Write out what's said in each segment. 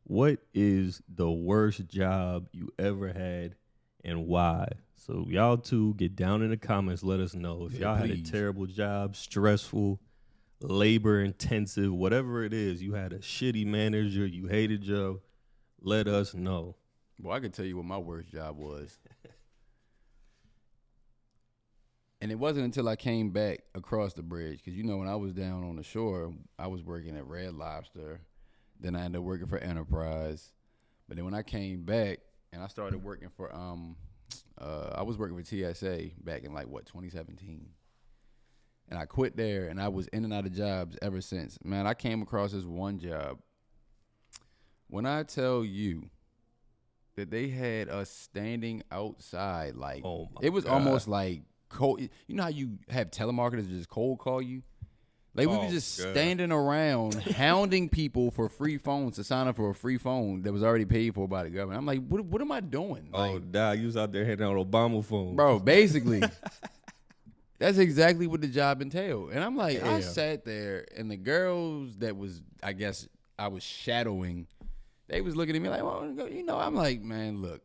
What is the worst job you ever had and why? So y'all two get down in the comments. Let us know if y'all had a terrible job, stressful, labor intensive, whatever it is. You had a shitty manager, you hated Joe. Let us know. Well, I can tell you what my worst job was. And it wasn't until I came back across the bridge, because, you know, when I was down on the shore, I was working at Red Lobster. Then I ended up working for Enterprise. But then when I came back and I started working for, I was working for TSA back in 2017. And I quit there, and I was in and out of jobs ever since. Man, I came across this one job. When I tell you that they had us standing outside, it was almost like cold. You know how you have telemarketers just cold call you? Like, we were just standing around hounding people for free phones to sign up for a free phone that was already paid for by the government. I'm like, what am I doing? You was out there handing out Obama phones. Bro, basically. That's exactly what the job entailed. And I'm like, I sat there, and the girls that was, I guess, I was shadowing, they was looking at me like, well, you know, I'm like, man, look,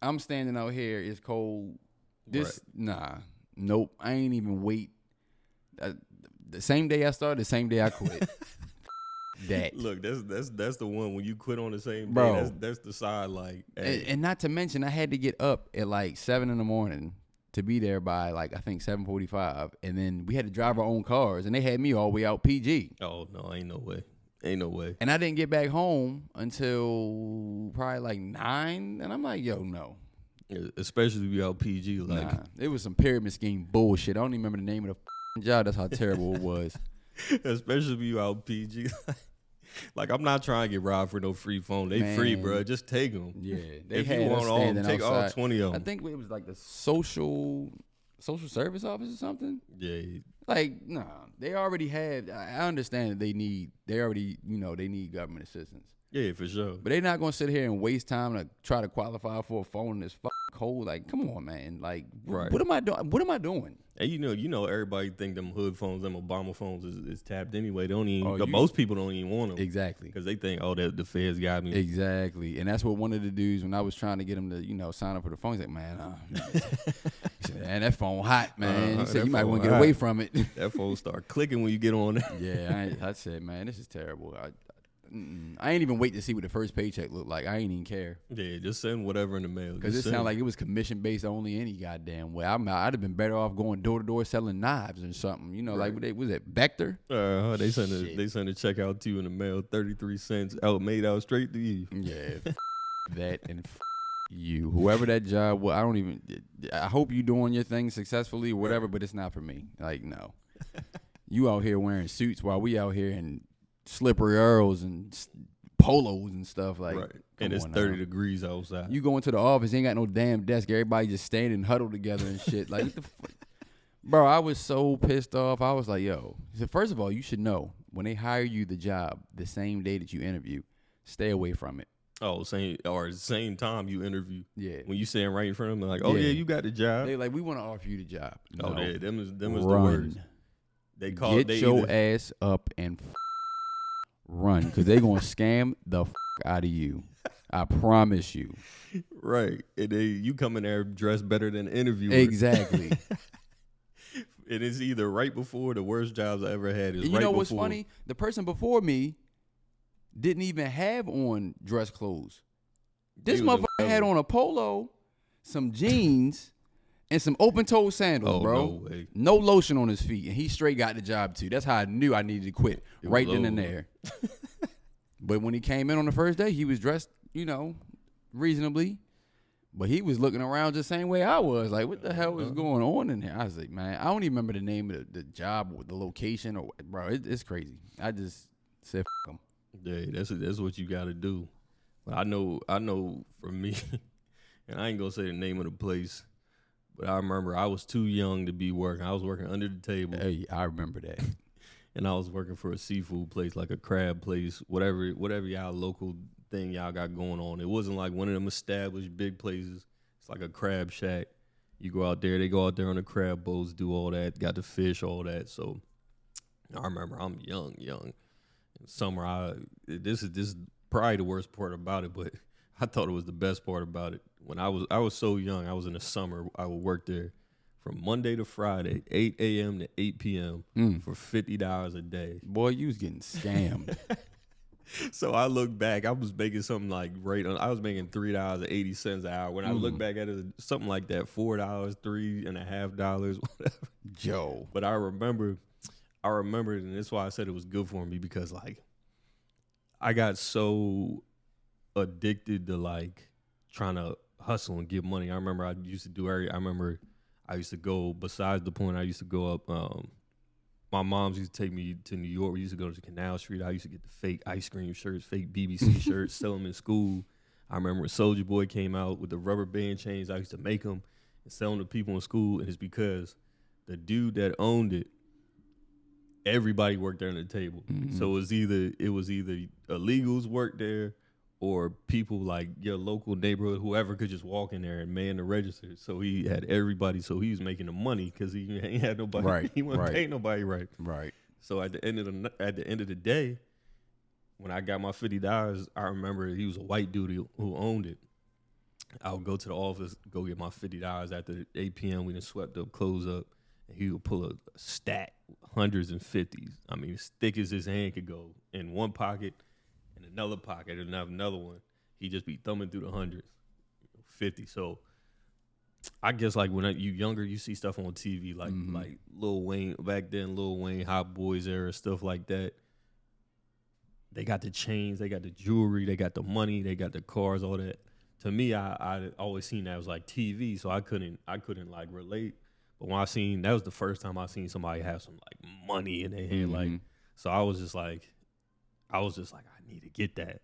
I'm standing out here. It's cold. Nope. I ain't even wait. The same day I started, the same day I quit. That. Look, that's the one when you quit on the same day. Bro. That's the side hey. And not to mention, I had to get up at 7 in the morning to be there by I think 7:45, and then we had to drive our own cars, and they had me all the way out PG. Oh no, ain't no way. And I didn't get back home until probably 9, and I'm like, yo, no. Especially if you out PG. It was some pyramid scheme bullshit. I don't even remember the name of the job. That's how terrible it was. Especially if you out PG. I'm not trying to get robbed for no free phone. They free, bro. Just take them. Yeah. If you want all of them, take all 20 of them. I think it was the social service office or something. Yeah. They already had, I understand that they need government assistance. Yeah, for sure. But they're not going to sit here and waste time to try to qualify for a phone that's cold. Come on, man. Right. What am I doing? What am I doing? And you know, everybody think them hood phones, them Obama phones is tapped anyway. They don't even. Most people don't even want them. Exactly. Because they think, the feds got me. Exactly. And that's what one of the dudes, when I was trying to get him to, sign up for the phone, he's like, man, he said, man, that phone hot, man. He said, you might want to get away from it. That phone start clicking when you get on it. Yeah, I said, man, this is terrible. I ain't even wait to see what the first paycheck looked like. I ain't even care. Yeah, just send whatever in the mail. Because it sounded like it was commission based only any goddamn way. I'd have been better off going door to door selling knives or something. You know, right. Was it Vector? They send a check out to you in the mail, 33 cents made out straight to you. Yeah, that and you. Whoever that job was, I hope you doing your thing successfully or whatever, but it's not for me. No. You out here wearing suits while we out here in slippery Earls and polos and stuff right. And it's 30 degrees outside. You go into the office, ain't got no damn desk. Everybody just standing huddled together and shit. What the fuck? Bro, I was so pissed off. I was like, yo. So first of all, you should know, when they hire you the job the same day that you interview, stay away from it. Oh, same time you interview. Yeah. When you stand right in front of them, they're like, you got the job. They we want to offer you the job. No. Oh, yeah, them is the worst. They call Get your ass up and run, because they're going to scam the out of you. I promise you. Right. And you come in there dressed better than the interviewer. Exactly. It is either right before the worst jobs I ever had. You know what's funny? The person before me didn't even have on dress clothes. This motherfucker had on a polo, some jeans, and some open-toed sandals, bro. No way. No lotion on his feet, and he straight got the job, too. That's how I knew I needed to quit, right then and there. But when he came in on the first day, he was dressed, reasonably. But he was looking around the same way I was. Like, what the hell was going on in here? I was like, man, I don't even remember the name of the job or the location. Bro, it's crazy. I just said, f*** him. Yeah, that's what you got to do. But I know for me, and I ain't going to say the name of the place, but I remember I was too young to be working. I was working under the table. Hey, I remember that. And I was working for a seafood place, like a crab place, whatever y'all local thing y'all got going on. It wasn't like one of them established big places. It's like a crab shack. You go out there, they go out there on the crab boats, do all that, got the fish, all that. So I remember I'm young. In summer, this probably the worst part about it, but I thought it was the best part about it. When I was so young, I was in the summer. I would work there from Monday to Friday, 8 a.m. to 8 p.m. For $50 a day. Boy, you was getting scammed. So I look back, I was making something like I was making $3.80 an hour. When I look back at it, something like that, $4, $3.50, whatever. Joe. But I remember, and that's why I said it was good for me, because like I got so addicted to like trying to hustle and get money. I remember I used to go, besides the point, I used to go up. My moms used to take me to New York. We used to go to Canal Street. I used to get the fake ice cream shirts, fake BBC shirts, sell them in school. I remember when Soulja Boy came out with the rubber band chains. I used to make them and sell them to people in school. And it's because the dude that owned it, everybody worked there at the table. So it was either illegals worked there, or people like your local neighborhood, whoever could just walk in there and man the register. So he had everybody. So he was making the money because he ain't had nobody. Right. He wasn't paying nobody right. Right. So at the end of the day, when I got my $50, I remember he was a white dude who owned it. I would go to the office, go get my $50 after 8 p.m. We done swept up, close up, and he would pull a stack, hundreds and fifties. I mean, as thick as his hand could go, in one pocket, in another pocket, and another one. He'd just be thumbing through the hundreds, 50. So I guess like when you younger, you see stuff on TV like Lil Wayne back then, Lil Wayne, Hot Boys era, stuff like that. They got the chains, they got the jewelry, they got the money, they got the cars, all that. To me, I always seen that was like TV, so I couldn't like relate. But when that was the first time I seen somebody have some like money in their hand, like. So I was just like, I need to get that.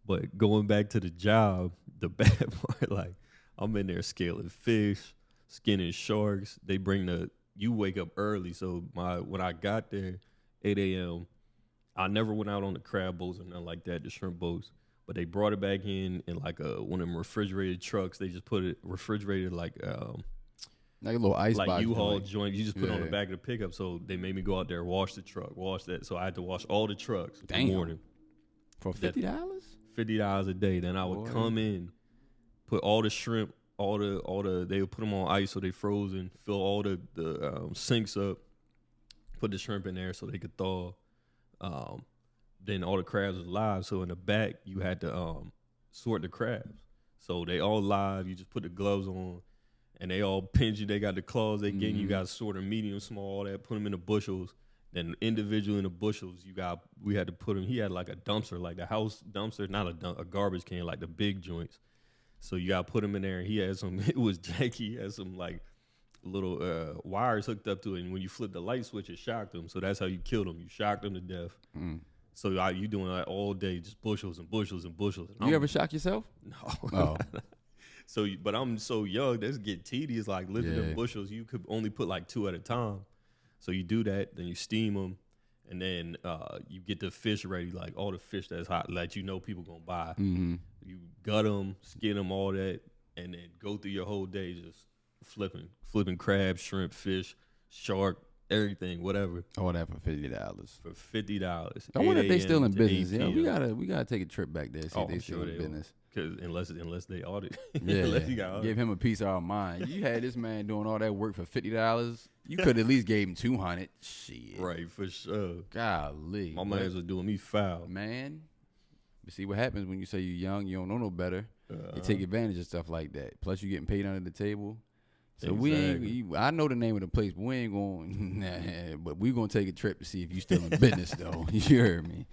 But going back to the job, the bad part, like I'm in there scaling fish, skinning sharks. They bring you wake up early. So when I got there, 8 a.m., I never went out on the crab boats or nothing like that, the shrimp boats. But they brought it back in like one of them refrigerated trucks. They just put it refrigerated like a little ice box. Like U-Haul joint. You just put it on the back of the pickup. So they made me go out there, wash the truck, wash that. So I had to wash all the trucks in the morning. For $50? $50 a day. Then I would come in, put all the shrimp, all the they would put them on ice so they frozen, fill all the sinks up, put the shrimp in there so they could thaw. Then all the crabs was live. So in the back, you had to sort the crabs. So they all live. You just put the gloves on, and they all pinch you. They got the claws they get. You got to sort them medium, small, all that. Put them in the bushels. Then individually in the bushels, we had to put him. He had like a dumpster, like the house dumpster, not a garbage can, like the big joints. So you got to put him in there. And he had some. It was janky. He had some like little wires hooked up to it, and when you flip the light switch, it shocked him. So that's how you killed him. You shocked him to death. So you doing that all day, just bushels and bushels and bushels. And you ever shock yourself? No. Oh. But I'm so young. That's get tedious. Like lifting them bushels, you could only put like 2 at a time. So you do that, then you steam them, and then you get the fish ready, like all the fish that's hot, like people gonna buy. You gut them, skin them, all that, and then go through your whole day just flipping crab, shrimp, fish, shark, everything, whatever. All that for $50. For $50. I wonder if they still in business. Yeah, we gotta take a trip back there. See if they still in business. Because unless they audit, yeah, give him a piece of our mind. You had this man doing all that work for $50. You could at least gave him $200. Shit, right, for sure. Golly, my man's was doing me foul, man. But see what happens when you say you're young, you don't know no better. You take advantage of stuff like that. Plus, you getting paid under the table. So I know the name of the place, but we ain't going. But we gonna take a trip to see if you still in business, though. You heard me.